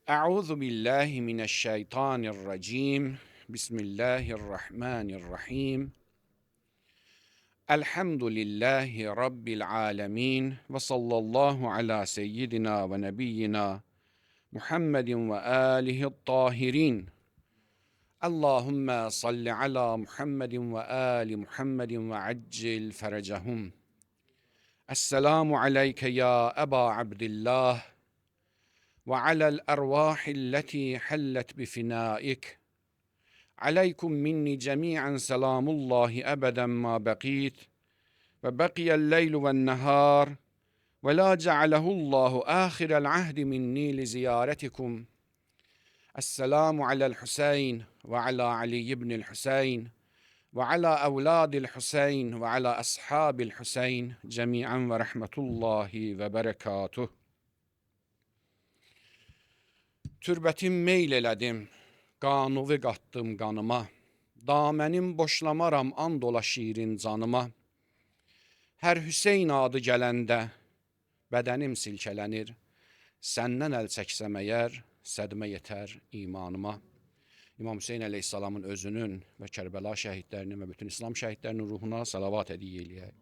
Euzu billahi mineşşeytanirracim. Bismillahirrahmanirrahim. Elhamdülillahi Rabbil alemin. Ve sallallahu ala seyyidina ve nebiyyina Muhammedin ve alihi tahirin. Allahümme salli ala Muhammedin ve ali Muhammedin ve accil ferecehum. Esselamu aleyke ya Eba Abdillah ve alel ervahilleti hallet bifinaik. عليكم مني جميعا سلام الله أبدا ما بقيت وبقي الليل والنهار ولا جعله الله آخر العهد مني لزيارتكم السلام على الحسين وعلى علي بن الحسين وعلى أولاد الحسين وعلى أصحاب الحسين جميعا ورحمة الله وبركاته. Türbətim meyl elədim, qanuvu qatdım qanıma. Damənim boşlamaram and ola şirin canıma. Hər Hüseyn adı gələndə bədənim silkələnir. Səndən əl çəksəm əgər sədmə yetər imanıma. İmam Hüseyn əleyhissalamın özünün və Kərbəla şəhidlərinin və bütün İslam şəhidlərinin ruhuna salavat hədiyyə eləyək.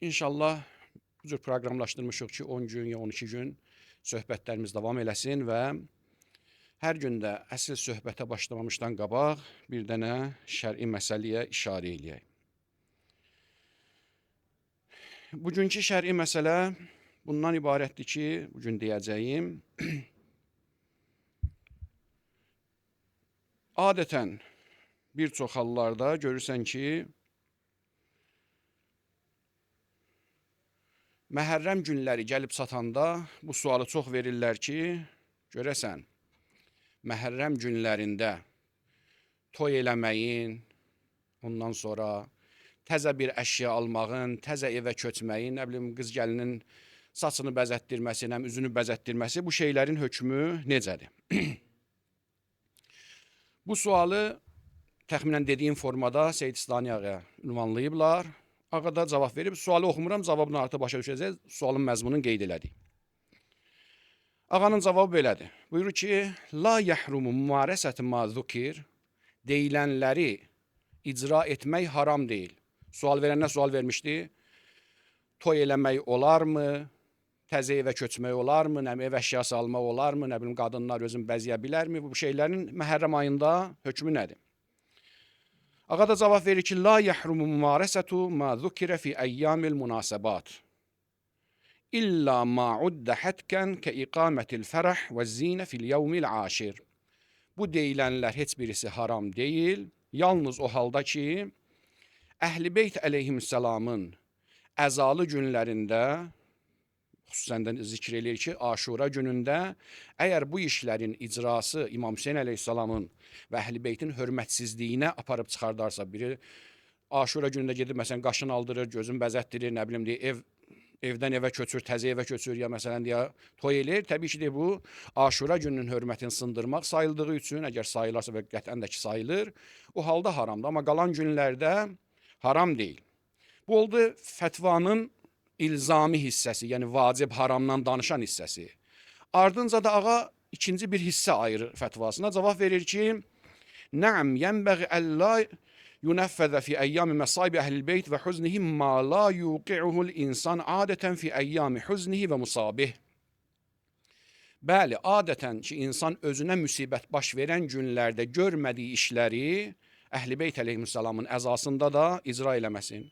İnşallah bu cür proqramlaşdırmışıq ki 10 gün ya 12 gün söhbətlərimiz davam eləsin və hər gündə əsl söhbətə başlamamışdan qabaq bir dənə şər'i məsələyə işarə eləyək. Bugünkü şər'i məsələ bundan ibarətdir ki, bugün deyəcəyim, adətən bir çox hallarda görürsən ki, Məhərrəm günləri gəlib çatanda bu sualı çox verirlər ki, görəsən, Məhərrəm günlərində toy eləməyin, ondan sonra təzə bir əşya almağın, təzə evə köçməyin, nə bilim, qız gəlinin saçını bəzətdirməsi, üzünü bəzətdirməsi, bu şeylərin hökmü necədir? Bu sualı təxminən dediyim formada Seyid İstani Ağa ünvanlayıblar. Ağa da cavab verib, sualı oxumuram, cavabını artıq başa düşəcək, sualın məzmununu qeyd elədik. Ağanın cavabı belədir. Buyurur ki, la yəhrumu mümarəsəti ma zukir, deyilənləri icra etmək haram deyil. Sual verənə sual vermişdi, toy eləmək olarmı, təzə evə köçmək olarmı, ev əşyası almaq olarmı, nə bilim, qadınlar özün bəzəyə bilərmi, bu şeylərin Məhərrəm ayında hökmü nədir? Ağa da cavab verir ki, la yəhrumu mümarəsətu ma zukirə fi əyyamil münasəbat. İlla ma uddə hətkən kə iqamətil fərəh və zinə fil yevmil aşir. Bu deyilənlər heç birisi haram deyil, yalnız o halda ki, Əhl-i Beyt əleyhissalamın əzalı günlərində, xüsusən də zikr eləyir ki, Aşura günündə əgər bu işlərin icrası İmam Hüseyn əleyhissalamın və Əhl-i Beytin hörmətsizliyinə aparıb çıxardarsa, biri Aşura günündə gedib məsələn qaşını aldırır, gözün bəzətdirir, nə bilim deyə evdən evə köçür, təzə evə köçür ya məsələn deyə toy eləyir. Təbii ki, bu Aşura gününün hörmətini sındırmaq sayıldığı üçün, əgər sayılarsa və qətlən də ki sayılır, o halda haramdır. Amma qalan günlərdə haram deyil. Bu oldu fətvanın ilzami hissəsi, yəni vacib haramdan danışan hissəsi. Ardınca da ağa ikinci bir hissə ayırır fətvasına. Cavab verir ki, Nə'm yənbəği əllə yunəffəzə fi əyyami məsaib əhlil beyt və huznihi ma la yuqi'uhul insan adətən fi əyyami huznihi və musabih. Bəli, adətən ki, insan özünə müsibət baş verən günlərdə görmədiyi işləri Əhl-i Beyt əleyhissalamın əzasında da icra eləməsin.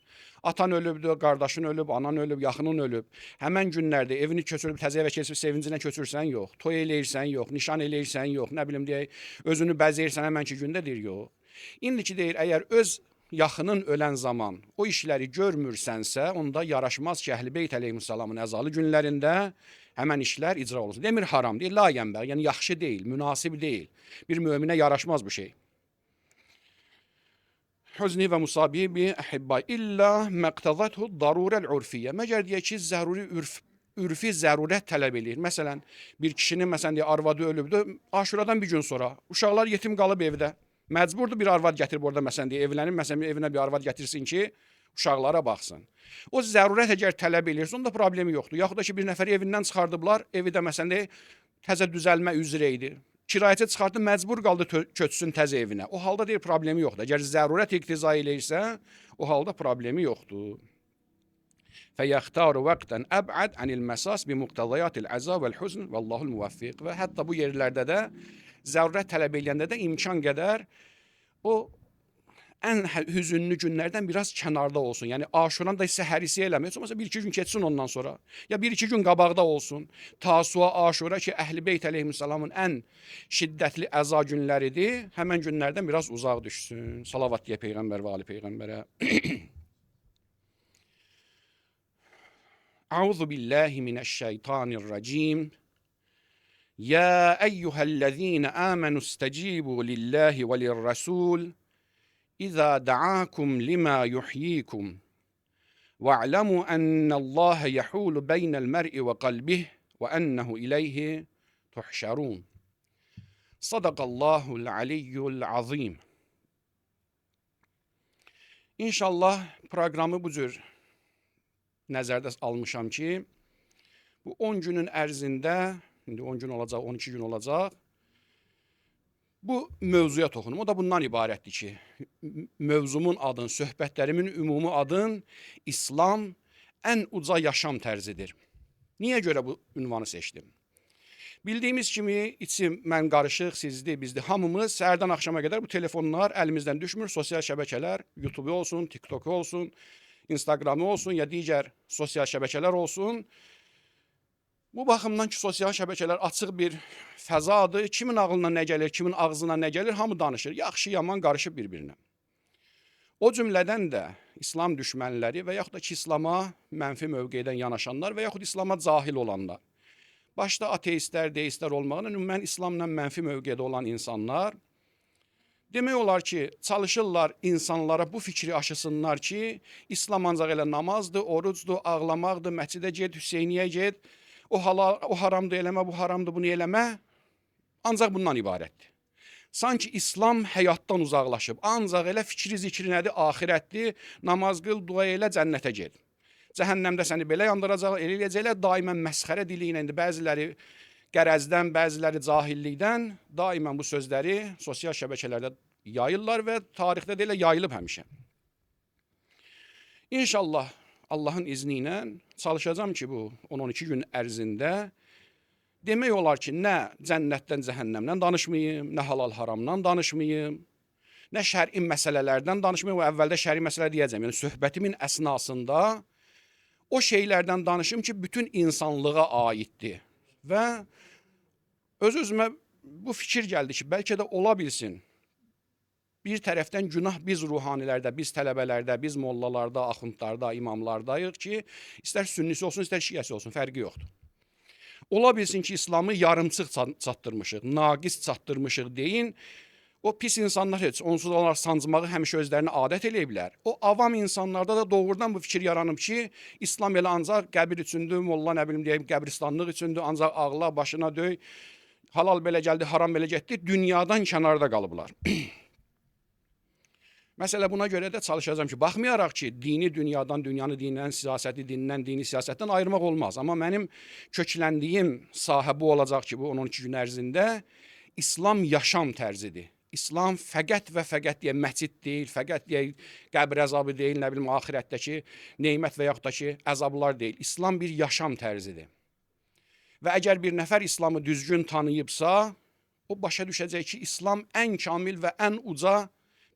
Atan ölübdür, qardaşın ölüb, anan ölüb, yaxının ölüb. Həmən günlərdə evini köçürüb, təzə evə keçib sevincilə köçürsən yox, toy eləyirsən yox, nişan eləyirsən yox, nə bilim deyək, özünü bəzəyirsən həmənki gündə deyir yox. İndiki deyir, əgər öz yaxının ölən zaman o işləri görmürsənsə, onda yaraşmaz ki, Əhl-i Beyt əleyhissalamın əzalı günlərində həmən işlər icra olunsun. Demir haram deyil, la yənbəğ, yəni yaxşı deyil, münasib deyil. Bir möminə yaraşmaz bu şey. Huzni və musabi bi əhibbay illə məqtəzəthu darurəl urfiyyə. Məgər deyək ki, ürfi zərurət tələb eləyir. Məsələn, bir kişinin məsələn arvadı ölübdür, Aşuradan bir gün sonra uşaqlar yetim qalıb evdə. Məcburdur bir arvad gətirib orada məsələn evlənib, məsələn evinə bir arvad gətirsin ki, uşaqlara baxsın. O zərurət əgər tələb edirsə, onda problemi yoxdur. Yaxud da ki, bir nəfəri evindən çıxardıblar, evi də məsələn təzə düzəlmə üzrə idi. Kirayəçi çıxartdı, məcbur qaldı köçsün təzə evinə. O halda deyir, problemi yoxdur. Əgər zərurət iqtiza eləyirsə, o halda problemi yoxdur. فَيَخْتَارُ وَقْتًا أَبْعَدْ عَنِ الْمَسَاسِ بِمُقْتَضَيَاتِ الْعَزَى وَالْحُزْنِ وَاللّٰهُ الْمُوَفِّقِ. Və hətta bu yerlərdə də zərurət tələb eləyəndə də imkan qədər o ən hüzünlü günlərdən biraz kənarda olsun. Yəni Aşuran da səhərisi eləmir. Mesela bir iki gün keçsin ondan sonra. Ya bir iki gün qabaqda olsun. Tasua, Aşura ki Əhl-i Beyt əleyhissalamın ən şiddətli əza günləridir. Həmən günlərdən biraz uzaq düşsün. Salavat deyə Peyğəmbər və Ali Peyğəmbərə. Euzu billahi mineşşeytanirracim. Ya eyyühellezine amenu istecibu lillahi ve lirrasul. İza da'akum lima yuhyikum. Ve'lemu ennallaha yahulu beynel mer'i ve kalbih ve ennehu ileyhi tuhşarun. Sadakallahul aliyyul azim. İnşallah proqramı bu cür nəzərdə almışam ki, bu 10 günün ərzində, indi 10 gün olacaq, 12 gün olacaq, bu mövzuya toxunum. O da bundan ibarətdir ki, mövzumun adın, söhbətlərimin ümumi adın İslam ən uca yaşam tərzidir. Niyə görə bu ünvanı seçdim? Bildiyimiz kimi içim mən qarışıq, sizdir, bizdir. Hamımız səhərdən axşama qədər bu telefonlar əlimizdən düşmür. Sosial şəbəkələr, YouTube olsun, TikTok olsun, Instagramı olsun ya digər sosial şəbəkələr olsun. Bu baxımdan ki, sosial şəbəkələr açıq bir fəzadır. Kimin ağlına nə gəlir, kimin ağzına nə gəlir, hamı danışır. Yaxşı, yaman qarışıb bir-birinə. O cümlədən də İslam düşmənləri və yaxud da ki, İslama mənfi mövqedən yanaşanlar və yaxud İslama cahil olanlar, başda ateistlər, deistlər olmağına ümumən İslamla mənfi mövqedə olan insanlar, demək olar ki, çalışırlar insanlara bu fikri aşısınlar ki, İslam ancaq elə namazdır, orucdur, ağlamaqdır, məscidə get, Hüseyniyə get, o haramdır eləmə, bu haramdır, bunu eləmə, ancaq bundan ibarətdir. Sanki İslam həyatdan uzaqlaşıb, ancaq elə fikri zikri nədir, axirətdir, namaz qıl, dua elə, cənnətə get. Cəhənnəmdə səni belə yandıracaq, elə eləyəcəklər, daimən məsxərə dili ilə, bəziləri qərəzdən, bəziləri cahillikdən daimən bu sözləri sosial şəbəkələrdə yayırlar və tarixdə də elə yayılıb həmişə. İnşallah Allahın izni ilə çalışacağım ki, bu 10-12 gün ərzində demək olar ki, nə cənnətdən, cəhənnəmdən danışmayım, nə halal haramdan danışmayım, nə şəri məsələlərdən danışmayım. O əvvəldə şəri məsələ deyəcəm. Yəni söhbətimin əsnasında o şeylərdən danışım ki, bütün insanlığa aiddir. Və öz-özümə bu fikir gəldi ki, bəlkə də ola bilsin. Bir tərəfdən günah biz ruhanilərdə, biz tələbələrdə, biz mollalarda, axundlarda, imamlardayıq ki, istər sünnisi olsun, istər şiəsi olsun, fərqi yoxdur. Ola bilsin ki, İslamı yarımçıq çatdırmışıq, naqis çatdırmışıq deyin. O pis insanlar heç, onsuz onlar sancmağı həmişə özlərini adət eləyiblər. O avam insanlarda da doğrudan bu fikir yaranıb ki, İslam elə ancaq qəbir üçündür, molla nə bilim deyim, qəbristanlıq üçündür, ancaq ağla, başına döy, halal belə gəldi, haram belə getdi, dünyadan kənarda qalıblar. Məsələ buna görə də çalışacağım ki, baxmayaraq ki, dini dünyadan, dünyanı dindən, siyasəti dindən, dini siyasətdən ayırmaq olmaz. Amma mənim kökləndiyim sahə bu olacaq ki, bu 12 gün ərzində İslam yaşam tərzidir. İslam fəqət və fəqət deyə məscid deyil, fəqət deyə qəbr əzabı deyil, nə bilim, axirətdəki neymət və yaxud da ki, əzablar deyil. İslam bir yaşam tərzidir. Və əgər bir nəfər İslamı düzgün tanıyıbsa, o başa düşəcək ki, İslam ən kamil və ən uca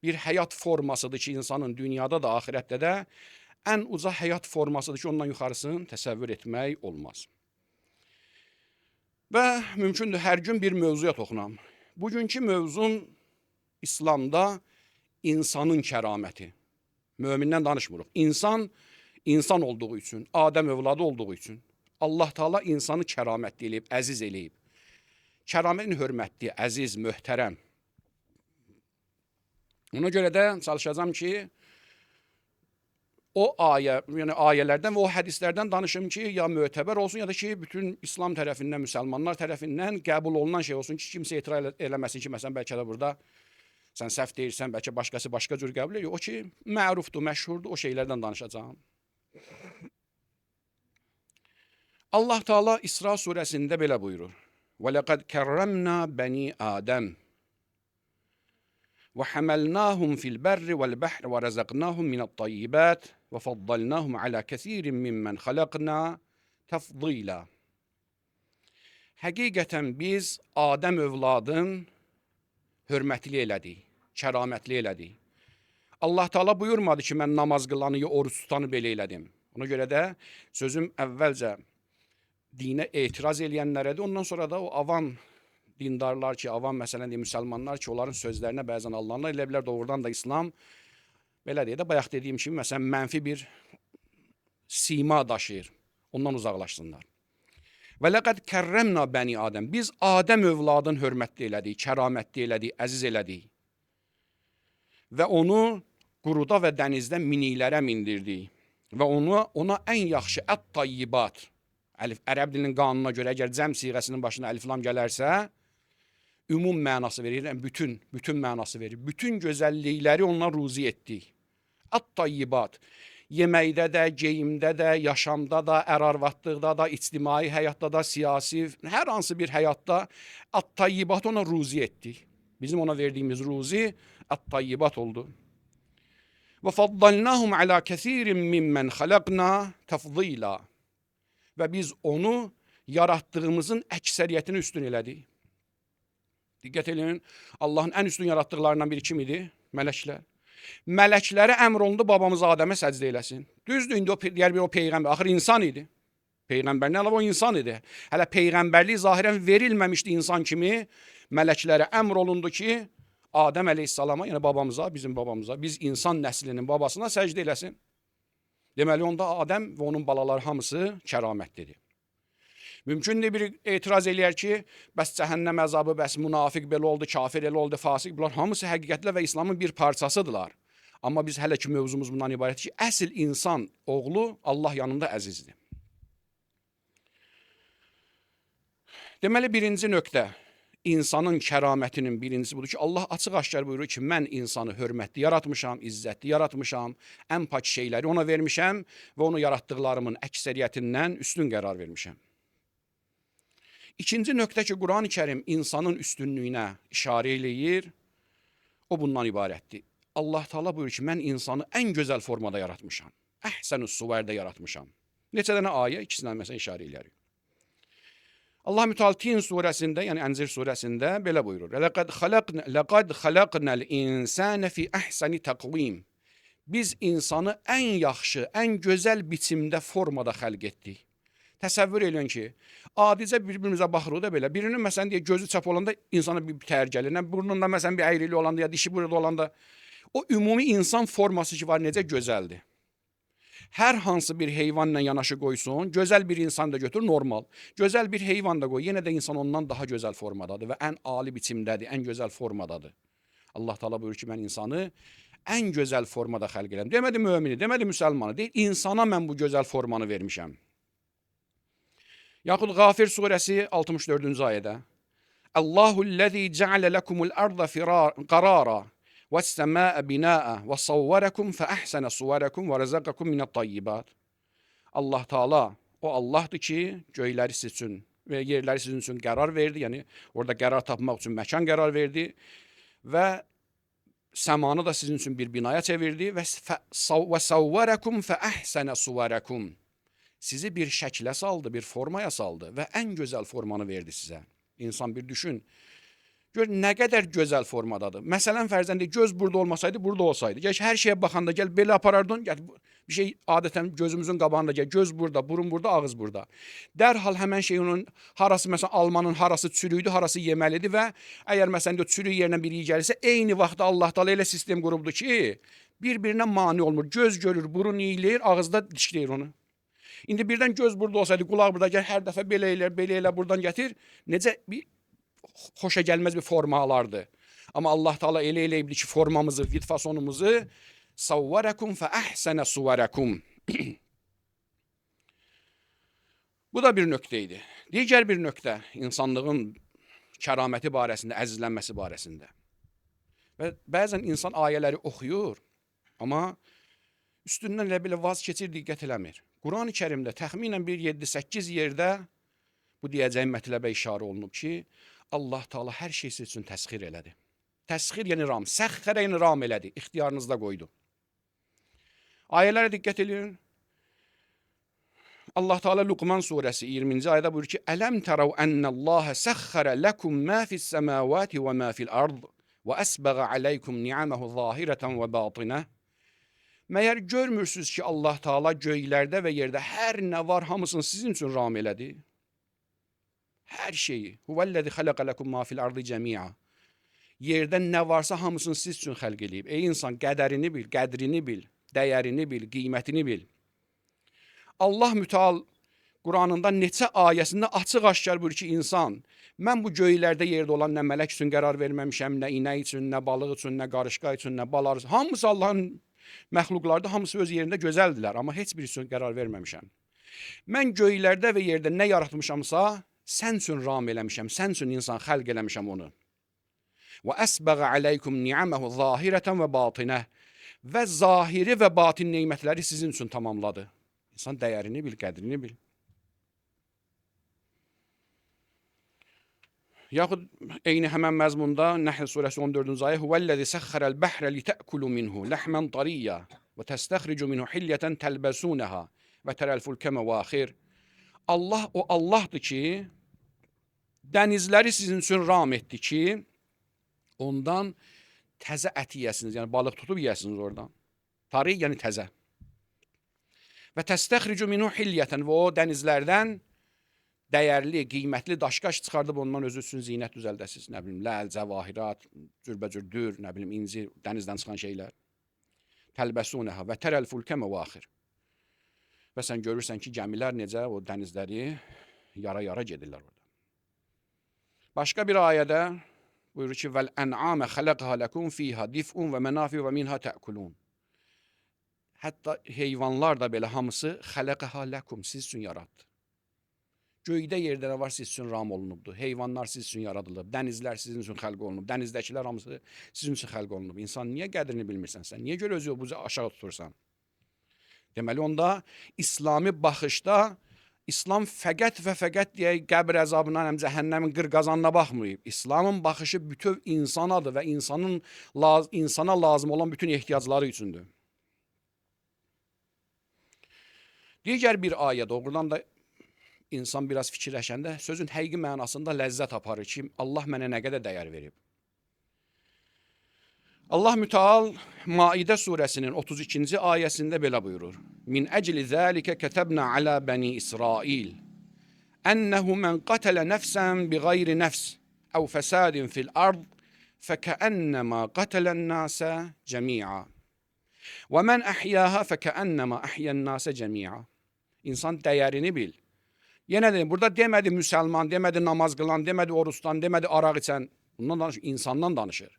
bir həyat formasıdır ki, insanın dünyada da, axirətdə də ən uca həyat formasıdır ki, ondan yuxarısını təsəvvür etmək olmaz. Və mümkündür, hər gün bir mövzuya toxunam. Bugünkü mövzum İslamda insanın kəraməti. Mömindən danışmırıq. İnsan olduğu üçün, Adəm övladı olduğu üçün Allah Taala insanı kəramətli eləyib, əziz eləyib. Kəramətin hörmətli, əziz, möhtərəm. Ona görə də çalışacağım ki, o yəni ayələrdən və o hədislərdən danışım ki, ya mötəbər olsun, ya da ki, bütün İslam tərəfindən, müsəlmanlar tərəfindən qəbul olunan şey olsun ki, kimsə etiraz eləməsin ki, məsələn, bəlkə də burada Sən səhv deyirsən, bəlkə başqası başqa cür qəbul edir. O ki, mərufdur, məşhurdur, o şeylərdən danışacağam. Allah Teala İsra surəsində belə buyurur. Və ləqəd kərrəmnə bəni Adəm və həməlnahum fil bərri vəl bəhr və rəzəqnahum minət-tayyibət və faddalnahum alə kəsirin mimmən xaləqna təfdilə. Həqiqətən biz Adəm övladın hörmətli elədik, kəramətli elədik. Allah Teala buyurmadı ki, mən namaz qılanı, oruç tutanı belə elədim. Ona görə də sözüm əvvəlcə dinə etiraz eləyənlərədir. Ondan sonra da o avam dindarlar ki, avam məsələn müsəlmanlar ki, onların sözlərinə bəzən alınanlar elə bilər doğrudan da İslam belə deyə də bayaq dediyim kimi məsələn mənfi bir sima daşıyır. Ondan uzaqlaşsınlar. Və ləqəd kərrəmnə bəni Adəm. Biz Adəm övladın hörmətli elədik, kəramətli elədik, əziz elədik. Və onu quruda və dənizdə miniklərə mindirdik. Və ona ən yaxşı ət-tayyibat, ərəb dilinin qanununa görə əgər cəm siğəsinin başına əlif-lam gələrsə, ümum mənası verir, bütün mənası verir. Bütün gözəllikləri ondan ruzi etdik. Ət-tayyibat. Yeməkdə də, geyimdə də, yaşamda da, ər-arvadlıqda da, ictimai həyatda da, siyasi, hər hansı bir həyatda ət-tayyibat ona ruzi etdik. Bizim ona verdiyimiz ruzi ət-tayyibat oldu. Və faddalnahum alə kəsirin mimmən xaləqna təfdilə. Və biz onu yaratdığımızın əksəriyyətini üstün elədik. Diqqət edin, Allahın ən üstün yaratdıqlarından biri kim idi? Mələklər. Mələklərə əmr olundu babamız Adəmə səcdə eləsin. Düzdür, indi digər bir o peyğəmbər, axır insan idi. Peyğəmbərdən əlavə o insan idi. Hələ peyğəmbərlik zahirən verilməmişdi insan kimi. Mələklərə əmr olundu ki, Adəm əleyhissalama, yəni babamıza, bizim babamıza, biz insan nəslinin babasına səcdə eləsin. Deməli, onda Adəm və onun balaları hamısı kəramətlidir. Mümkündür bir etiraz eləyər ki, bəs cəhənnəm əzabı, bəs münafiq belə oldu, kafir elə oldu, fasik, bunlar hamısı həqiqətlə və İslamın bir parçasıdırlar. Amma biz hələ ki mövzumuz bundan ibarət ki, əsl insan oğlu Allah yanında əzizdir. Deməli, birinci nöqtə, insanın kəramətinin birincisi budur ki, Allah açıq-aşkar buyurur ki, mən insanı hörmətli yaratmışam, izzətli yaratmışam, ən pak şeyləri ona vermişəm və onu yaratdıqlarımın əksəriyyətindən üstün qərar vermişəm. İkinci nöqtə ki, Quran-ı Kərim insanın üstünlüyünə işarə eləyir, o bundan ibarətdir. Allah Teala buyurur ki, mən insanı ən gözəl formada yaratmışam, əhsən-ü suvərdə yaratmışam. Neçə dənə ayə, ikisindən məsələn işarə eləyir. Allah Müteal Tin surəsində, yəni Ənzir surəsində belə buyurur. Ləqad xaləqnəl insənə fi əhsəni təqvim. Biz insanı ən yaxşı, ən gözəl biçimdə formada xəlq etdik. Təsəvvür edin ki, adicə bir-birimizə baxırıq da belə. Birinin məsələn deyə gözü çap olanda insana bir təhər gəlir. Burnunda məsələn bir əyrili olanda ya dişi burada olanda o ümumi insan forması ki var necə gözəldir. Hər hansı bir heyvanla yanaşı qoysun, gözəl bir insan da götür normal. Gözəl bir heyvan da qoy, yenə də insan ondan daha gözəl formadadır və ən ali biçimdədir, ən gözəl formadadır. Allah Teala buyurur ki, mən insanı ən gözəl formada xəlq edirəm. Demədi mömini, demədi müsəlmanı, deyil, insana mən bu gözəl formanı vermişəm. Yaxud Qafir surəsi 64-cü ayədə Allahullezî ceale lekumul arda qarara ve's-semâe binâ'a ve savvarakum fe ahsene suvarakum ve razaqakum minət-tayyibat. Allah Teala o Allahdır ki, göyləri sizin üçün və yerləri sizin üçün qərar verdi. Yəni orada qərar tapmaq üçün məkan qərar verdi və səmanı da sizin üçün bir binaya çevirdi və savvarakum fe ahsene suvarakum. Sizi bir şəklə saldı, bir formaya saldı və ən gözəl formanı verdi sizə. İnsan bir düşün. Gör nə qədər gözəl formadadır. Məsələn, fərzəndə göz burada olmasaydı, burada olsaydı. Gəl hər şeyə baxanda gəl belə aparardın. Gəl bir şey adətən gözümüzün qabağında gəl. Göz burada, burun burada, ağız burada. Dərhal həmən şey onun harası məsələn almanın harası çürüydü, harası yeməlidir və əgər məsələn çürük yerinə biri gəlirsə, eyni vaxtda Allah Teala elə sistem qurubdu ki, bir-birinə mane olmur. Göz görür, burun iyiləyir, ağızda dişləyir onu. İndi birdən göz burada olsaydı, qulaq burada gəl, hər dəfə belə elə buradan gətir. Necə bir xoşa gəlməz bir formalardı. Amma Allah Teala elə eləyibdi ki, formamızı, vidfasonumuzu savvarakum fe ahsene suvarakum. Bu da bir nöqtə idi. Digər bir nöqtə insanlığın kəraməti barəsində, əzizlənməsi barəsində. Və bəzən insan ayələri oxuyur, amma üstündən elə belə vaz keçir, diqqət eləmir. Quran-ı Kərimdə təxminən bir 7-8 yerdə bu deyəcəyim mətləbə işarə olunub ki, Allah Taala hər şey siz üçün təsxir elədi. Təsxir yəni ram, səxxərə yəni ram elədi, ixtiyarınızda qoydu. Ayələrə diqqət edin. Allah Teala Luqman surəsi 20-ci ayədə buyurur ki: "Ələm tərəv ennəllâhe səxxərə ləkum mə fis-səmâvâti və mə fil-ard və əsbəğə aleykum ni'aməhu zahirətən və batinə." Məyər görmürsünüz ki, Allah Teala göylərdə və yerdə hər nə var hamısını sizin üçün ram elədi? Hər şeyi. Huvəllezî xələqə ləkum mə fil-ardı cəmi'a. Yerdə nə varsa hamısını siz üçün xəlq eləyib. Ey insan, qədərini bil, qədrini bil, dəyərini bil, qiymətini bil. Allah Müteal Quranında neçə ayəsində açıq-aşkar buyurur ki, insan, mən bu göylərdə yerdə olan nə mələk üçün qərar verməmişəm, nə inək üçün, nə balıq üçün, nə qarışqa üçün, nə bal arısı. Hamısı Allahın məxluqlarda, hamısı öz yerində gözəldilər, amma heç bir üçün qərar verməmişəm. Mən göylərdə və yerdə nə yaratmışamsa, sən üçün ram eləmişəm, sən üçün insan xəlq eləmişəm onu. Və əsbəğə aleykum ni'aməhu zahirətən və batinə. Və zahiri və batin neymətləri sizin üçün tamamladı. İnsan dəyərini bil, qədrini bil. Yaxud eyni həmən məzmunda Nəhl surəsi 14-cü ayə Huvəllezî səxxərəl bəhrə litə'kulu minhu ləhmən tariyyə və təstəxricu minhu hilyətən təlbəsunəha və tərəl fulkə məvaxir. Allah o Allahdır ki, dənizləri sizin üçün ram etdi ki, ondan təzə ət yiyəsiniz, yəni balıq tutub yiyəsiniz oradan. Tari yəni təzə. Və təstəxricu minhu hilyətən və o dənizlərdən dəyərli, qiymətli daşqaş çıxardıb ondan özü üçün zinət düzəldəsiniz. Nə bilim, ləl, cəvahirat, cürbəcür dür, nə bilim, incir, dənizdən çıxan şeylər. Təlbəsunəha və tərəl fulkə məvaxir. Və sən görürsən ki, gəmilər necə o dənizləri yara-yara gedirlər orada. Başqa bir ayədə buyurur ki, vəl ən'amə xələqhə ləkum fiyhə dif'un və mənafi və minhə tə'kulun. Hətta heyvanlar da belə hamısı xələqhə ləkum, siz üçün yaratdı. Göydə yerdə nə var siz üçün ram olunubdur. Heyvanlar siz üçün yaradılıb. Dənizlər sizin üçün xəlq olunub. Dənizdəkilər hamısı sizin üçün xəlq olunub. İnsan niyə qədrini bilmirsən sən? Niyə görə özü buzu aşağı tutursan? Deməli onda İslami baxışda İslam fəqət və fəqət deyək qəbr əzabından həm cəhənnəmin qırqazanına baxmayıb. İslamın baxışı bütöv insanadır və insana lazım olan bütün ehtiyacları üçündür. Digər bir ayə doğrudan da İnsan biraz fikirləşəndə sözün həqiqi mənasında ləzzət aparır ki, Allah mənə nə qədər dəyər verib. Allah Müteal Maidə surəsinin 32-ci ayəsində belə buyurur. Min əcli zəlikə kətəbnə alə bəni İsrail. Ənəhu mən qətələ nəfsən bi qayri nəfs əv fəsadin fil ard fəkəənnəmə qətələn nəsə cəmi'a. Və mən əhyəha fəkəənnəmə əhyən nəsə cəmi'a. İnsan dəyərini bil. Yenə deyim, burada demədi müsəlman, demədi namaz qılan, demədi oruçdan, demədi araq içən. Bundan danışır, insandan danışır.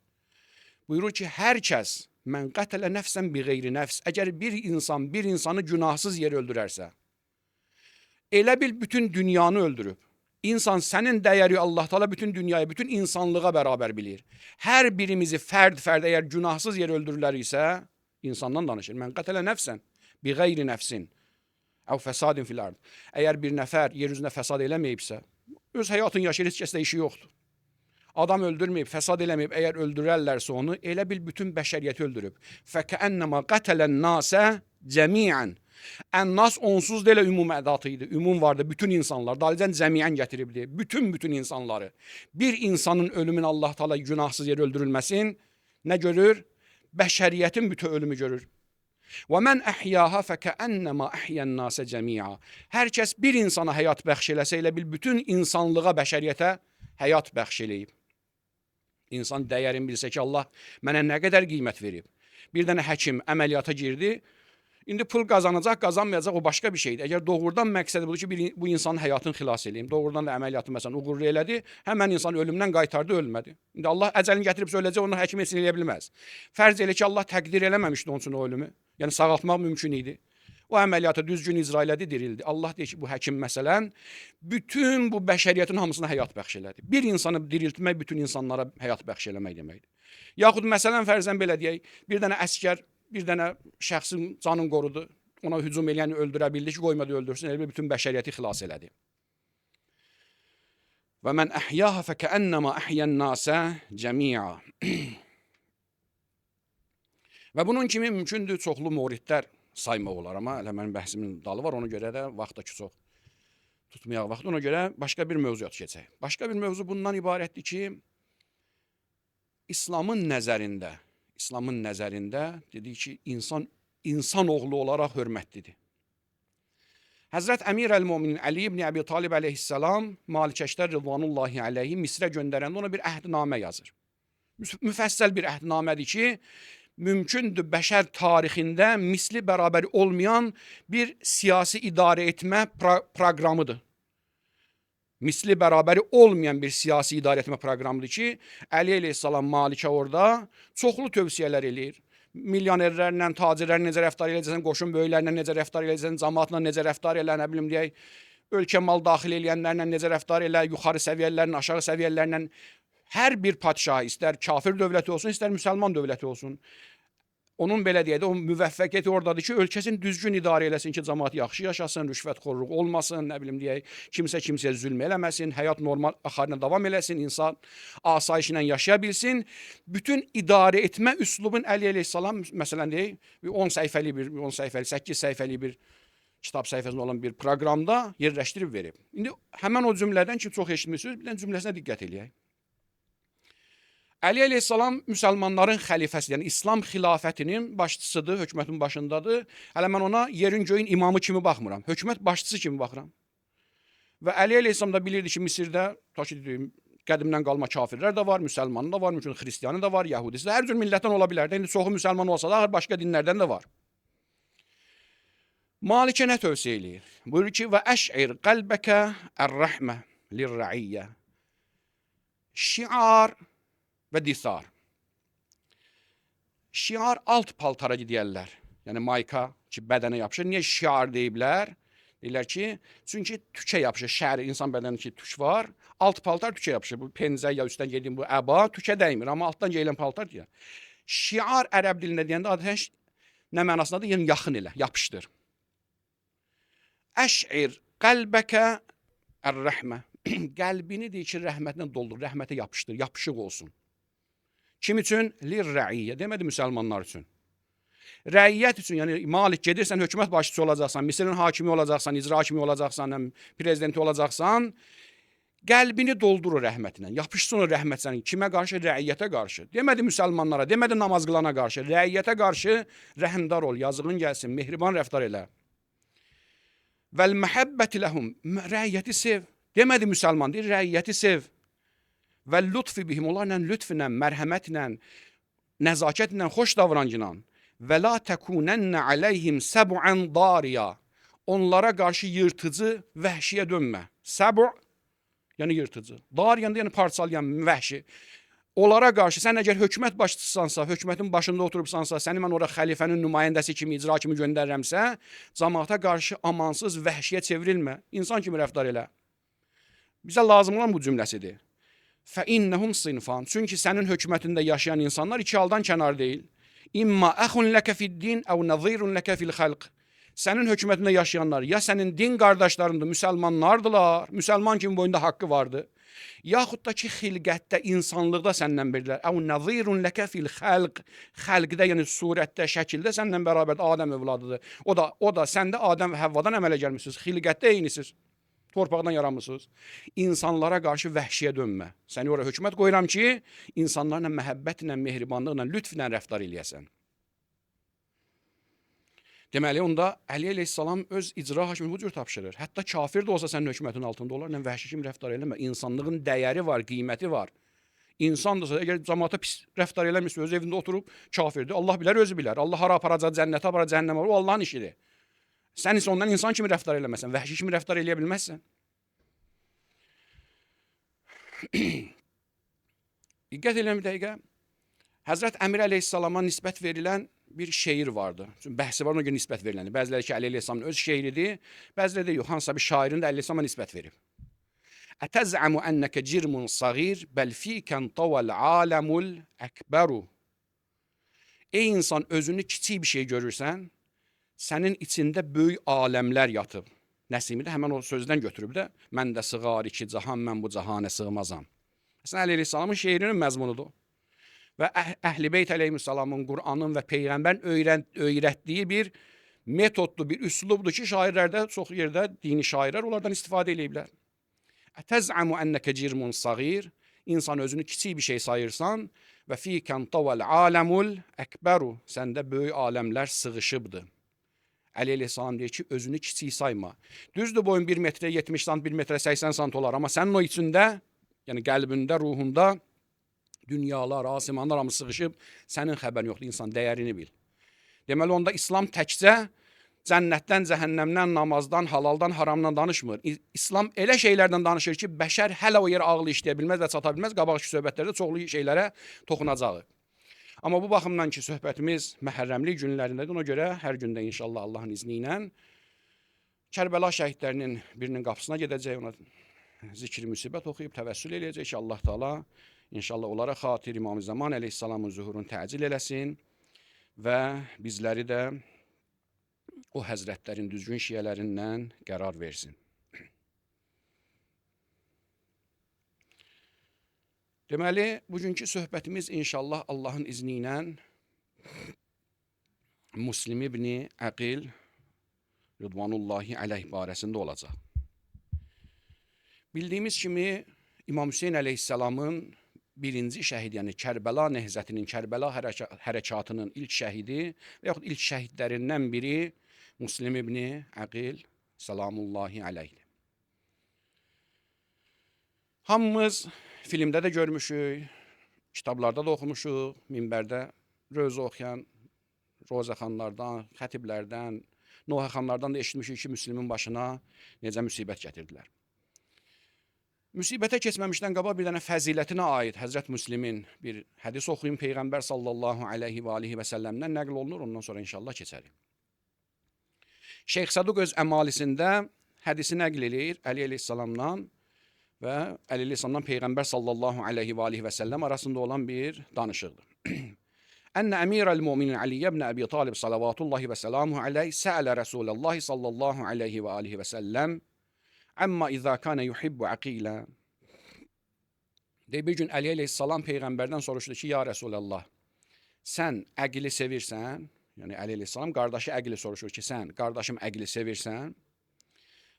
Buyurur ki, hər kəs mən qətələ nəfsən bi qeyri nəfs. Əgər bir insanı günahsız yer öldürərsə, elə bil bütün dünyanı öldürüb. İnsan sənin dəyəri Allah Teala bütün dünyayı, bütün insanlığa bərabər bilir. Hər birimizi fərd əgər günahsız yer öldürürlər isə, insandan danışır. Mən qətələ nəfsən bi qeyri nəfsin. Əv fəsadin fil ard. Əgər bir nəfər yer üzündə fəsad eləməyibsə, öz həyatını yaşayır, heç kəsdə işi yoxdur. Adam öldürməyib, fəsad eləməyib, əgər öldürərlərsə onu, elə bil bütün bəşəriyyəti öldürüb. Fəkəənnəmə qətələn nasə cəmiən. Ən-nas onsuz da elə ümum ədatı idi. Ümum vardı, bütün insanlar. Dalicən cəmiən gətiribdi. Bütün insanları. Bir insanın ölümün Allah Teala günahsız yer öldürülməsin, nə görür? Bəşəriyyətin bütün ölümü görür. Və mən əhyəha fəkəənnəmə əhyən nasə cəmi'a. Hər kəs bir insana həyat bəxş eləsə, elə bil bütün insanlığa, bəşəriyyətə həyat bəxş eləyib. İnsan dəyərini bilsə ki, Allah mənə nə qədər qiymət verib. Bir dənə həkim əməliyyata girdi. İndi pul qazanacaq, qazanmayacaq, o başqa bir şeydir. Əgər doğrudan məqsədi budur ki, bu insanın həyatını xilas eləyim, doğrudan da əməliyyatı məsələn uğurlu elədi, həmən insan ölümdən qaytardı, ölmədi. İndi Allah əcəlini gətirib söyləyəcək, onu həkim etsin eləyə bilməz. Fərz elə ki, Allah təqdir eləməmişdi onun üçün o ölümü. Yəni sağaltmaq mümkün idi. O əməliyyatı düzgün icra elədi, dirildi. Allah deyir ki, bu həkim məsələn bütün bu bəşəriyyətin hamısına həyat bəxş elədi. Bir insanı diriltmək bütün insanlara həyat bəxş eləmək deməkdir. Yaxud məsələn fərzən belə deyək, bir dənə əskər bir dənə şəxsin canını qorudu. Ona hücum eləyəni öldürə bildi ki, qoymadı öldürsün. Elə bütün bəşəriyyəti xilas elədi. Və mən əhyaha fəkəənnəmə əhyən nasə cəmi'a. Və bunun kimi mümkündür çoxlu mövridlər saymaq olar. Amma elə mənim bəhsimin dalı var, ona görə də vaxt da ki, çox tutmayaq vaxt. Ona görə başqa bir mövzuya keçək. Başqa bir mövzu bundan ibarətdir ki, İslamın nəzərində dedik ki, insan oğlu olaraq hörmətlidir. Həzrət Əmir əl-Müminin Əli ibn Əbi Talib əleyhissalam Malikəşlər Rıdvanullahi əleyhi Misrə göndərəndə ona bir əhdnamə yazır. Müfəssəl bir əhdnamədir ki, mümkündür bəşər tarixində misli bərabəri olmayan bir siyasi idarə etmə proqramıdır. Misli bərabəri olmayan bir siyasi idarə etmə proqramıdır ki, Əli əleyhissalam Malikə orada çoxlu tövsiyələr eləyir. Milyonerlərlə, tacirlərlə necə rəftar eləyəcəksən, qoşun böyüklərlə necə rəftar eləyəcəksən, cəmaatla necə rəftar elə, nə bilim deyək, ölkə mal daxil eləyənlərlə necə rəftar elə, yuxarı səviyyələrlə, aşağı səviyyələrlə. Hər bir padşah, istər kafir dövləti olsun, istər müsəlman dövləti olsun, onun belə deyək də, o müvəffəqiyyəti oradadır ki, ölkəsini düzgün idarə eləsin ki, cəmaat yaxşı yaşasın, rüşvətxorluq olmasın, nə bilim deyək, kimsə zülm eləməsin, həyat normal axarına davam eləsin, insan asayişlə yaşaya bilsin. Bütün idarə etmə üslubun Əli əleyhissalam, məsələn deyək, 10 səhifəli, 8 səhifəli bir kitab səhifəsində olan bir proqramda yerləşdirib verib. İndi həmən o cümlədən ki, çox eşitmişsiniz, bir dənə cümləsinə diqqət eləyək. Əli əleyhissalam müsəlmanların xəlifəsidir, yəni İslam xilafətinin başçısıdır, hökumətin başındadır. Hələ mən ona yerin göyün imamı kimi baxmıram, hökumət başçısı kimi baxıram. Və Əli əleyhissalam da bilirdi ki, Misirdə qədimdən qalma kafirlər də var, müsəlmanı da var, mümkün xristiyanı da var, yəhudisi də, hər cür millətdən ola bilər. İndi çoxu müsəlman olsa da, başqa dinlərdən də var. Malikə nə tövsiyə eləyir? Buyurur ki, və əş'ir qəlbəkə ər-rəhmə lir-rəiyyə. Şiar və disar. Şiar alt paltara deyərlər. Yəni mayka ki, bədənə yapışır. Niyə şiar deyiblər? Deyirlər ki, çünki tükə yapışır. Şəri, insan bədənində ki, tük var. Alt paltar tükə yapışır. Bu penzə ya üstdən gediyin bu əba tükə dəymir. Amma altdan geyilən paltar deyir. Şiar ərəb dilində deyəndə adətən nə mənasındadır? Yəni yaxın elə, yapışdır. Əş'ir qəlbəkə ər-rəhmə. Qəlbini deyir ki, rəhmətlə doldur, rəhmətə yapışdır, yapışıq olsun. Kim üçün? Lir-rəiyyə, demədi müsəlmanlar üçün. Rəiyyət üçün, yəni Malik gedirsən, hökumət başçısı olacaqsan, Misirin hakimi olacaqsan, icra hakimi olacaqsan, prezidenti olacaqsan, qəlbini doldurur rəhmətlə, yapışsın o rəhmət sənin. Kimə qarşı? Rəiyyətə qarşı. Demədi müsəlmanlara, demədi namaz qılana qarşı, rəiyyətə qarşı rəhmdar ol, yazığın gəlsin, mehriban rəftar elə. Vəl-məhəbbəti ləhum, rəiyyəti sev. Demədi müsəlman, deyir, rəiyyəti sev. Və lütfi bihim, onlarla lütflə, mərhəmətlə, nəzakətlə, xoş davrancla. Və la təkunənnə aləyhim səb'ən dariya. Onlara qarşı yırtıcı, vəhşiyə dönmə. Səb', yəni yırtıcı. Dariyan da yəni parçalayan, vəhşi. Onlara qarşı, sən əgər hökumət başçısınsa, hökumətin başında oturubsansa, səni mən ora xəlifənin nümayəndəsi kimi, icra kimi göndərirəmsə, cəmaata qarşı amansız, vəhşiyə çevrilmə. İnsan kimi rəftar elə. Bizə lazım olan bu cümləsidir. Fəinnəhum sinfan. Çünki sənin hökumətində yaşayan insanlar iki haldan kənar deyil. İmma əxun ləkə fid-din əv nəzirun ləkə fil-xəlq. Sənin hökumətində yaşayanlar ya sənin din qardaşlarındır, müsəlmanlardılar, müsəlman kimi boyunda haqqı vardı. Yaxud da ki, xilqətdə, insanlıqda səndən birilər. Əv nəzirun ləkə fil-xəlq. Xəlqdə, yəni surətdə, şəkildə səndən bərabər Adəm övladıdır. O da səndə Adəm və Həvvadan əmələ gəlmişsiniz. Xilqətdə eynisiniz. Torpaqdan yaranmışsınız. İnsanlara qarşı vəhşiyə dönmə. Səni oraya hökumət qoyuram ki, insanlarla məhəbbətlə, mehribanlıqla, lütflə rəftar eləyəsən. Deməli, onda Əli əleyhissalam öz icra hakimini bu cür tapşırır. Hətta kafir də olsa sənin hökumətin altında olarla vəhşi kimi rəftar eləmə. İnsanlığın dəyəri var, qiyməti var. İnsandırsa, əgər cəmaata pis rəftar eləmirsə, öz evində oturub kafirdir. Allah bilər, özü bilər. Allah hara aparacaq, cənnətə aparacaq, cəhənnəmə, o Allahın işidir. Sən isə ondan insan kimi rəftar eləməsən, vəhşi kimi rəftar eləyə bilməzsən. Diqqət eləyin bir dəqiqə. Həzrət Əmir əleyhissalama nisbət verilən bir şeir vardı. Çünki bəhsi var, ona görə nisbət veriləni. Bəziləri ki, Əli əleyhissalamın öz şeiridir, bəziləri də yox, hansısa bir şairin də Əli əleyhissalama nisbət verib. Ətəz'amu enneke cirmun sagir, bəl fiken tavel alemul ekberu. Ey insan, özünü kiçik bir şey görürsən, sənin içində böyük aləmlər yatıb. Nəsimi də həmən o sözdən götürüb də, mən də sığar iki cahan, mən bu cahana sığmazam. Əslən, Əli Əleyhisselamın şeirinin məzmunudur. Və Əhl-i Beyt Əleyhisselamın, Qur'anın və Peyğəmbərin öyrətdiyi bir metoddur, bir üslubdur ki, şairlərdə, çox yerdə dini şairlər onlardan istifadə ediblər. Ətəz'amu enneke cirmun sagir, insan özünü kiçik bir şey sayırsan və fikən tavel alemul ekberu, səndə böyük aləmlər sığışıbdır. Əli Əleyhisselam deyir ki, özünü kiçik sayma. Düzdür, boyun 1 metrə 70 sant, 1 metrə 80 sant olar, amma sənin o içində, yəni qəlbində, ruhunda dünyalar, asimanlar hamı sığışıb, sənin xəbərin yoxdur, insan dəyərini bil. Deməli, onda İslam təkcə cənnətdən, cəhənnəmdən, namazdan, halaldan, haramdan danışmır. İslam elə şeylərdən danışır ki, bəşər hələ o yerə ağlı işləyə bilməz və çata bilməz, qabaqki söhbətlərdə çoxlu şeylərə toxunacaq. Amma bu baxımdan ki, söhbətimiz məhərrəmlik günlərindədir, ona görə hər gündə inşallah Allahın izni ilə Kərbəla şəhidlərinin birinin qapısına gedəcək, ona zikri müsibət oxuyub təvəssül eləyəcək ki, Allah Teala inşallah onlara xatir İmam-ı Zaman əleyhissalamın zuhurunu təcil eləsin və bizləri də o həzrətlərin düzgün şiyələrindən qərar versin. Deməli, bugünkü söhbətimiz inşallah Allahın izni ilə Muslim ibn Aqil Rıdvanullahi aleyh barəsində olacaq. Bildiyimiz kimi İmam Hüseyin əleyhissalamın birinci şəhid, yəni Kərbəla nehzətinin, Kərbəla hərəkatının ilk şəhidi və yaxud ilk şəhidlərindən biri Muslim ibn Aqil salamullahi aleyh. Hamımız filmdə də görmüşük, kitablarda da oxumuşuq, minbərdə rövzə oxuyan rozəxanlardan, xətiblərdən, nohəxanlardan da eşitmişik ki, Müslümin başına necə müsibət gətirdilər. Müsibətə keçməmişdən qabaq bir dənə fəzilətinə aid Həzrət Müslimin bir hədis oxuyun, Peyğəmbər sallallahu aleyhi və alihi və səlləmdən nəql olunur, ondan sonra inşallah keçərik. Şeyx Saduq öz əmalisində hədisi nəql eləyir Əli əleyhissalamdan və Əli əleyhissalamdan Peyğəmbər sallallahu aleyhi və alihi və səlləm arasında olan bir danışıqdır. Ənə əmirəl-müminin Aliyyə ibn Əbi Talib salavatullahi və selamuhu aleyh səələ Rəsulallahi sallallahu aleyhi və alihi və səlləm əmmə izə kənə yuhibbu əqilə. Bir gün Əli əleyhissalam Peyğəmbərdən soruşdu ki, ya Rəsulallah, sən əqili sevirsən? Yəni Əli əleyhissalam qardaşı Əqili soruşur ki, sən qardaşım Əqili sevirsən?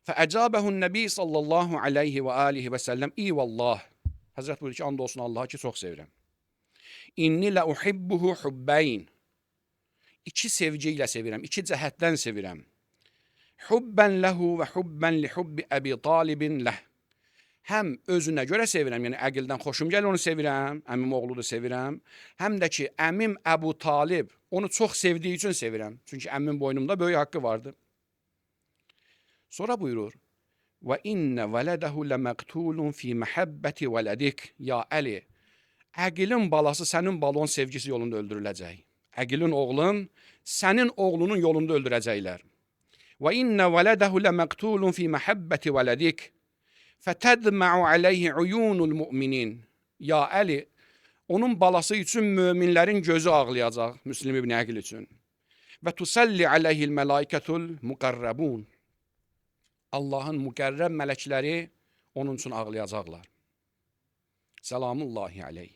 Fəəcabəhun Nəbi sallallahu aleyhi və alihi və səlləm İvallah. Həzrət buyurur ki, and olsun Allaha ki, çox sevirəm. İnni lə uhibbuhu hubbəyn. İki sevgi ilə sevirəm, iki cəhətdən sevirəm. Hubbən ləhu və hubbən li hubbi Əbi Talibin ləh. Həm özünə görə sevirəm, yəni Əqildən xoşum gəlir, onu sevirəm, əmim oğludur sevirəm. Həm də ki, əmim Əbu Talib onu çox sevdiyi üçün sevirəm. Çünki əmmin boynumda böyük haqqı vardı. Sonra buyurur, və innə vələdəhu ləməqtulun fi məhəbbəti vələdik. Ya Əli, Əqilin balası sənin balon sevgisi yolunda öldürüləcək. Əqilin oğlun sənin oğlunun yolunda öldürəcəklər. Və innə vələdəhu ləməqtulun fi məhəbbəti vələdik. Fətədmə'u aleyhi uyunul müminin. Ya Əli, onun balası üçün möminlərin gözü ağlayacaq, Müslim ibn Aqil üçün. Və tusalli aleyhil mələikətul müqərrəbun. Allahın müqərrəb mələkləri onun üçün ağlayacaqlar. Selamullahi aleyh.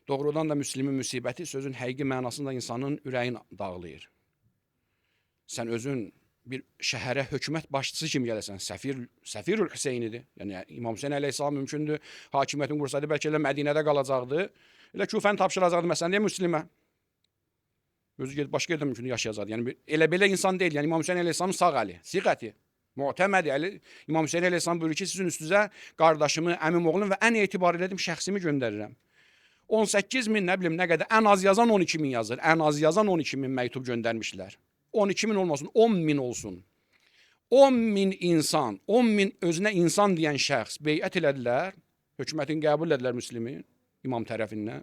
Doğrudan da Müslimin müsibəti sözün həqiqi mənasında insanın ürəyin dağlayır. Sən özün bir şəhərə hökumət başçısı kimi gələsən, Səfirül Hüseynidir. Yəni İmam Hüseyin əleyhissalam mümkündür, hakimiyyətin qursaydı, bəlkə elə Mədinədə qalacaqdı. Elə Küfəni tapşıracaqdı məsələn deyə Müslimə. Özü gedib başqa yerdə mümkündür yaşayacaqdı. Yəni elə belə insan deyil. Yəni İmam Hüseyin əleyhissalam sağ əli, siğəti, mu'təmədi əli. İmam Hüseyin əleyhissalam buyurur ki, sizin üstünüzə qardaşımı, əmim oğlum və ən etibar elədim şəxsimi göndərirəm. 18 min, nə bilim, nə qədər, ən az yazan 12 min yazır. Ən az yazan 12 min məktub göndərmişlər. 12 min olmasın, 10 min olsun. 10 min insan, 10 min özünə insan deyən şəxs beyət elədilər, hökumətin qəbul edilər Müslimin, imam tərəfindən.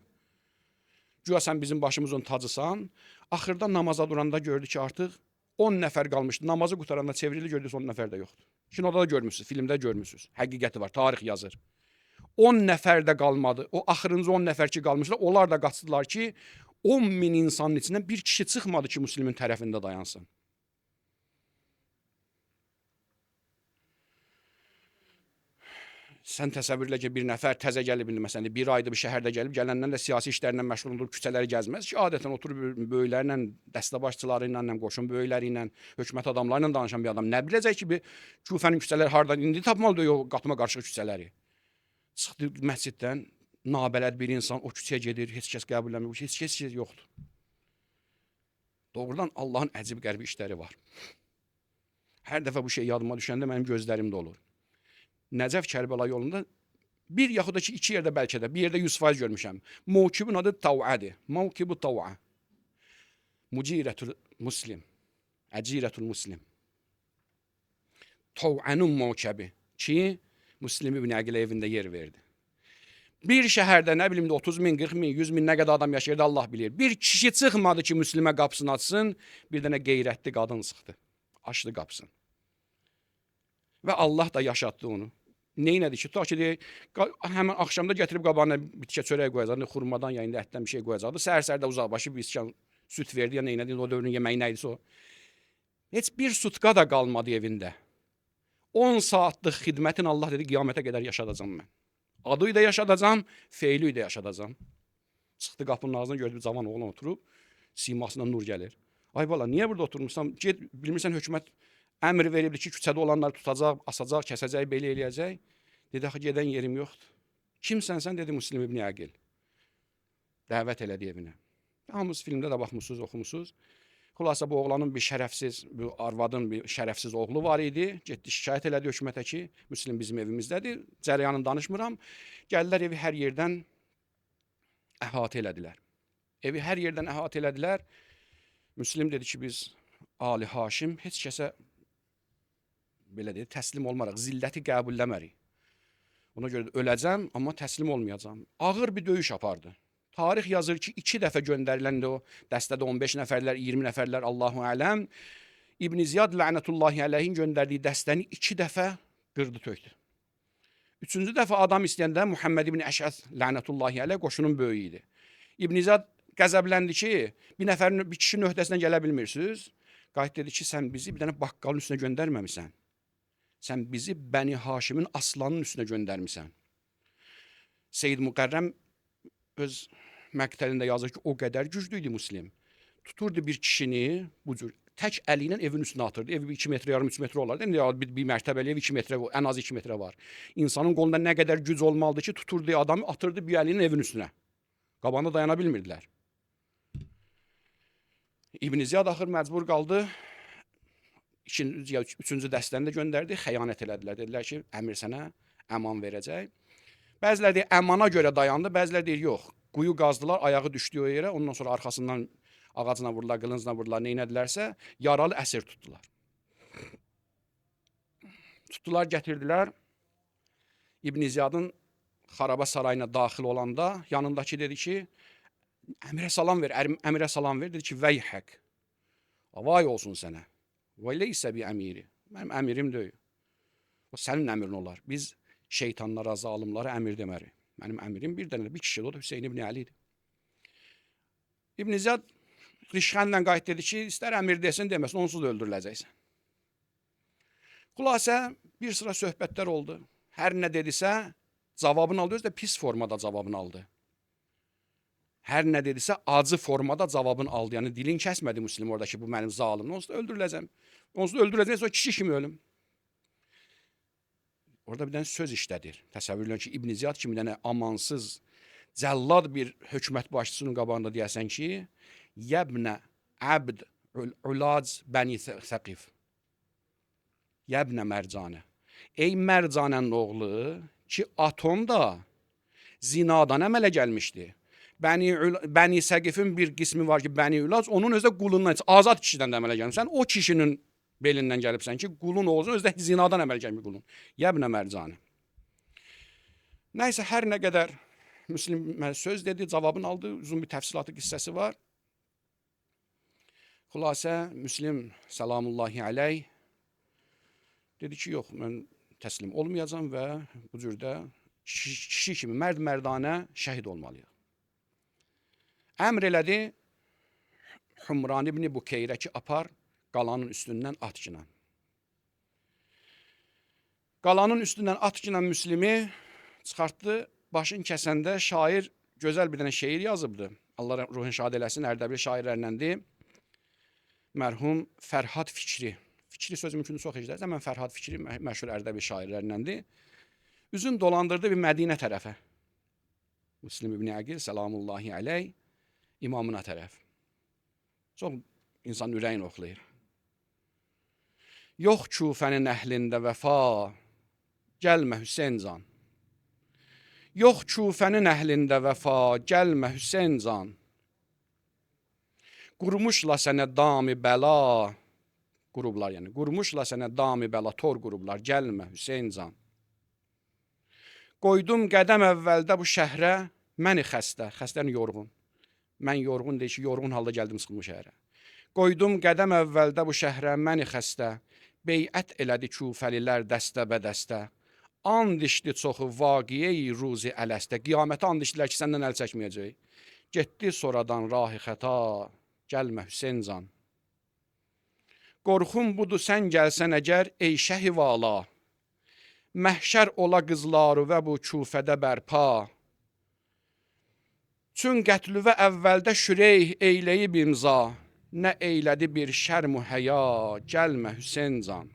Güya sən bizim başımızın tacısan, axırda namaza duranda gördü ki, artıq 10 nəfər qalmışdı. Namazı qutaranda çevrildi, gördünüz 10 nəfər də yoxdur. Kinoda da görmüsünüz, filmdə görmüsünüz. Həqiqəti var, tarix yazır. 10 nəfər də qalmadı. O axırıncı 10 nəfər ki qalmışlar, onlar da qaçdılar ki, 10.000 insanın içindən bir kişi çıxmadı ki, Müslümin tərəfində dayansın. Sən təsəvvürlə ki, bir nəfər təzə gəlib, məsələn, bir aydır bir şəhərdə gəlib, gələndən də siyasi işlərlə məşğul olub küçələri gəzməz ki, adətən oturub böyüklərlə, dəstəbaşçıları ilə, qoşun böyükləri ilə, hökumət adamları ilə danışan bir adam nə biləcək ki, Küfənin küçələri hardan indi tapmalıdır o qatıma qarışıq küçələri. Çıxdı məsciddən, nabələd bir insan o küçəyə gedir, heç kəs qəbulləmir, heç kəs yoxdur. Doğrudan Allahın əcib qərbi işləri var. Hər dəfə bu şey yadıma düşəndə mənim gözlərimdə olur. Nəcəf Kərbəla yolunda bir yaxud da ki, iki yerdə bəlkə də, bir yerdə 100% görmüşəm. Mövkibin adı Tav'adır. Mövkibu Tav'a. Mucirətul Muslim. Əcirətul Muslim. Tav'anın mövkibi ki, Müslim İbn Əqilə evində yer verdi. Bir şəhərdə nə bilim 30.000, 40.000, 100.000 nə qədər adam yaşayırdı Allah bilir. Bir kişi çıxmadı ki, Müslimə qapısını açsın, bir dənə qeyrətli qadın çıxdı. Açdı qapısını. Və Allah da yaşatdı onu. Neynədir ki, tutaq ki, həmən axşamda gətirib qabağına bitkə çörək qoyacaqdı, xurmadan ya indi ətdən bir şey qoyacaqdı. Səhər-səhərdə uzaqbaşı bir iskan süt verdi ya neynədir, o dövrün yeməyi nə idisə o. Heç bir sutka da qalmadı evində. 10 saatlıq xidmətin Allah dedi, qiyamətə qədər yaşadacam mən. Adı ilə yaşadacam, feili ilə yaşadacam. Çıxdı qapının ağzına, gördü bir cavan oğlan oturub, simasından nur gəlir. Ay bala, niyə burada oturmuşsan? Get, bilmirsən hökumət əmr veribdir ki, küçədə olanları tutacaq, asacaq, kəsəcək, belə eləyəcək. Dedi, axı gedən yerim yoxdur. Kimsən sən? Dedi, Müslim İbn Əqil. Dəvət elədi evinə. Hamınız filmdə də baxmışsınız, oxumusunuz. Xülasə bu oğlanın bir şərəfsiz, bu arvadın bir şərəfsiz oğlu var idi. Getdi şikayət elədi hökumətə ki, Müslim bizim evimizdədir. Cərəyanını danışmıram. Gəldilər evi hər yerdən əhatə elədilər. Evi hər yerdən əhatə elədilər. Müslim dedi ki, biz Ali Haşim heç kəsə belə deyir, təslim olmaraq, zilləti qəbulləmərik. Ona görə də öləcəm, amma təslim olmayacağam. Ağır bir döyüş apardı. Tarix yazır ki, 2 dəfə göndəriləndə o dəstədə 15 nəfərlər, 20 nəfərlər, Allahu ələm, İbn Ziyad lənətullahi əleyhin göndərdiyi dəstəni 2 dəfə qırdı tökdü. 3-cü dəfə adam istəyəndə Muhammed İbn Əşəs lənətullahi əleyh qoşunun böyüyü idi. İbn Ziyad qəzəbləndi ki, bir kişinin öhdəsindən gələ bilmirsiniz. Qayıt dedi ki, sən bizi bir dənə baqqalın üstünə göndərməmisən. Sən bizi Bəni Haşimin aslanın üstünə göndərmisən. Seyyid Müqərrəm öz məqtəlində yazır ki, o qədər güclü idi Müslim. Tuturdu bir kişini bu cür tək əli ilə evin üstünə atırdı. Evi 2 metrə, yarım 3 metrə olardı. Bir mərtəbəli ev 2 metrə, ən az 2 metrə var. İnsanın qolunda nə qədər güc olmalıdır ki, tuturdu adamı, atırdı bir əlinin evin üstünə. Qabağında dayana bilmirdilər. İbn Ziyad axır məcbur qaldı. 3-cü dəstəni də göndərdi, xəyanət elədilər. Dedilər ki, əmir sənə əman verəcək. Bəziləri deyir, əmana görə dayandı, bəziləri deyir, yox. Quyu qazdılar, ayağı düşdü o yerə, ondan sonra arxasından ağacına vurdular, qılıncına vurdular, neynədilərsə, yaralı əsir tutdular. Tutdular, gətirdilər. İbn Ziyadın xaraba sarayına daxil olanda yanındakı dedi ki, əmirə salam ver, əmirə salam ver. Dedi ki, vəyhək, vay olsun sənə. Və leysə bi əmiri. Mənim əmirim deyil. O sənin əmirin olar. Biz şeytanlara, zalimlara əmir demərik. Mənim əmirim bir dənə, bir kişi, o da Hüseyin İbn Əli idi. İbn Ziyad rişxənlə qayıt dedi ki, istər əmir desin, deməsin, onsuz da öldürüləcəksən. Xülasə, bir sıra söhbətlər oldu. Hər nə dedisə, cavabını aldı, özü də pis formada cavabını aldı. Hər nə dedisə, acı formada cavabını aldı. Yəni, dilin kəsmədi Müslim orada ki, bu mənim zalimim, onsuz da öldürüləcəm. Onsuz da öldürüləcəm, sonra kişi kimi ölüm. Orada bir dənə söz işlədir. Təsəvvür edin ki, İbn Ziyad kimi dənə amansız, cəllad bir hökumət başçısının qabağında deyəsən ki, Yəbnə əbd ulac bəni səqif. Yəbnə mərcanə. Ey mərcanənin oğlu ki, atom da zinadan əmələ gəlmişdi. Bəni Səqifin bir qismi var ki, Bəni Ülac, onun özü də qulundan, azad kişidən də əmələ gəlmişsən. O kişinin belindən gəlibsən ki, qulun olsun, özü də zinadan əmələ gəlmiş qulun. Yəbnə mərcanə. Nəysə, hər nə qədər Müslim söz dedi, cavabını aldı, uzun bir təfsilatı qissəsi var. Xülasə, Müslim salamullahi aleyh dedi ki, yox, mən təslim olmayacağam və bu cürdə kişi kimi mərd-mərdanə şəhid olmalıyıq. Əmr elədi, Humran ibn Bukeyrə ki, apar qalanın üstündən at ginan. Qalanın üstündən at ginan Müslimi çıxartdı, başını kəsəndə şair gözəl bir dənə şeir yazıbdı. Allah ruhun şad eləsin, Ərdəbil şairlərindəndir. Mərhum Fərhad Fikri. Fikri sözü mümkün çox eşidərsiniz. Mən Fərhad Fikri məşhur Ərdəbil şairlərindəndir. Üzün dolandırdı bir Mədinə tərəfə. Müslim ibn Əqil salamullahi aleyh imamına tərəf. Çox insan ürəyin oxlayır. Yox Küfənin əhlində vəfa, gəlmə Hüseyn can. Yox Küfənin əhlində vəfa, gəlmə Hüseyn can. Qurmuşla sənə dami bəla, qurublar yəni, qurmuşla sənə dami bəla, tor qurublar, gəlmə Hüseyn can. Qoydum qədəm əvvəldə bu şəhrə, məni xəstə, xəstəni yorğun. Mən yorğun deyir ki, yorğun halda gəldim sıxılmış şəhərə. Qoydum qədəm əvvəldə bu şəhrə, məni xəstə, beyət elədi küfəlilər dəstə bədəstə. And içdi çoxu vaqiyeyi ruzi ələstə, qiyamətə and içdilər ki, səndən əl çəkməyəcək. Getdi sonradan rahi xəta, gəlmə Hüseyn can. Qorxum budur sən gəlsən əgər ey şəhi vala, məhşər ola qızları və bu küfədə bərpa. Çün qətlüvə əvvəldə şüreyh eyləyib imza, nə eylədi bir şərm-u həya, gəlmə Hüseyn can.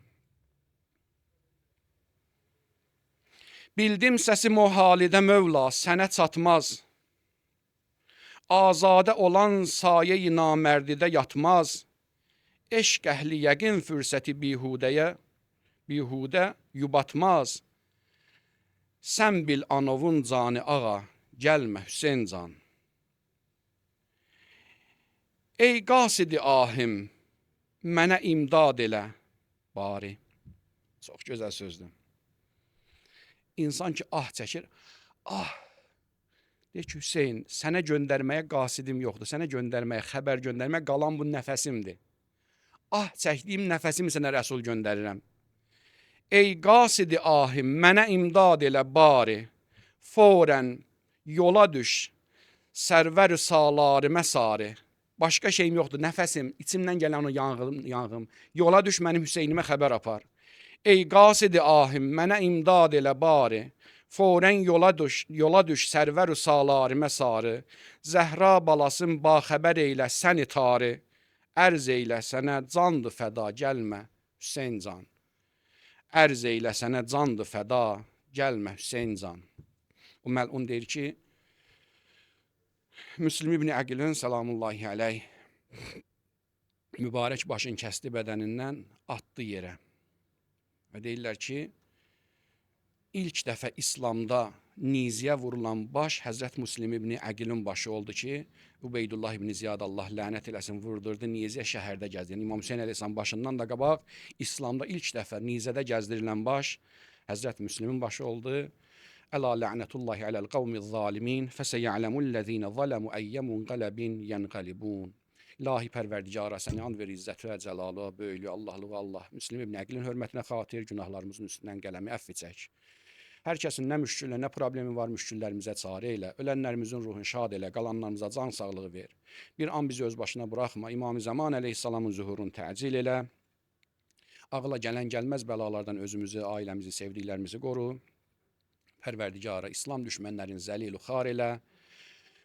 Bildim səsi mohalidə mövla, sənə çatmaz. Azadə olan sayə-i namərdidə yatmaz. Eşq əhli yəqin fürsəti bihudəyə, bihudə yubatmaz. Sən bil anovun canı ağa, gəlmə Hüseyn can. Ey qasidi ahim, mənə imdad elə, bari. Çox gözəl sözdür. İnsan ki, çəkir, deyir ki, Hüseyn, sənə göndərməyə qasidim yoxdur, sənə göndərməyə, xəbər göndərməyə qalan bu nəfəsimdir. Çəkdiyim nəfəsimi sənə rəsul göndərirəm. Ey qasidi ahim, mənə imdad elə bari, forən yola düş, sərvər-ü salarımə sarı. Başqa şeyim yoxdur, nəfəsim, içimdən gələn o yanğım. Yola düş, mənim Hüseynimə xəbər apar. Ey qasidi ahim, mənə imdad elə bari, forən yola düş, sərvər-ü salarımə sarı. Zəhra balasın baxəbər eylə səni tarı. Ərz eylə sənə candı fəda, gəlmə Hüseyn can. Ərz eylə sənə candı fəda, gəlmə Hüseyn can. O məlun deyir ki, Müslim ibn Əqilin salamullahi aleyh mübarək başın kəsdi bədənindən, atdı yerə. Və deyirlər ki, ilk dəfə İslamda niziyə vurulan baş Həzrət Müslim ibn Əqilin başı oldu ki, Ubeydullah ibn Ziyad Allah lənət eləsin vurdurdu, niziyə şəhərdə gəzdirir. İmam Hüseyn əleyhissalam başından da qabaq İslamda ilk dəfə nizədə gəzdirilən baş Həzrət Müslimin başı oldu. Əla la'nətullahi aləl qavmiz zalimin, fəsəyələmullezine zələmu əyyəmun qələbin yənqəlibun. İlahi pərverdigara səni and ver izzət və cəlalı, böyüklü, Allahlığı Allah. Müslim ibn Əqilin hörmətinə xatir günahlarımızın üstündən qələmi əfv çək. Hər kəsin nə müşküllə, nə problemi var, müşküllərimizə çarə elə. Ölənlərimizin ruhunu şad elə, qalanlarımıza can sağlığı ver. Bir an bizi öz başına buraxma. İmam-ı Zaman əleyhissalamın zuhurunu təcil elə. Ağla gələn gəlməz bəlalardan özümüzü, ailəmizi, sevdiklərimizi qoru. Pərverdigara İslam düşmənlərin zəlilu xar elə.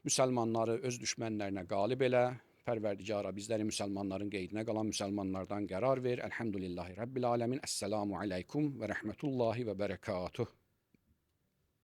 Müsəlmanları öz düşmənlərinə qalib elə. Pərverdigara bizləri müsəlmanların qeydinə qalan müsəlmanlardan qərar ver. Elhamdülillahi Rabbil aləmin. Esselamu aleykum və rəhmətullahi və bərəkatuh.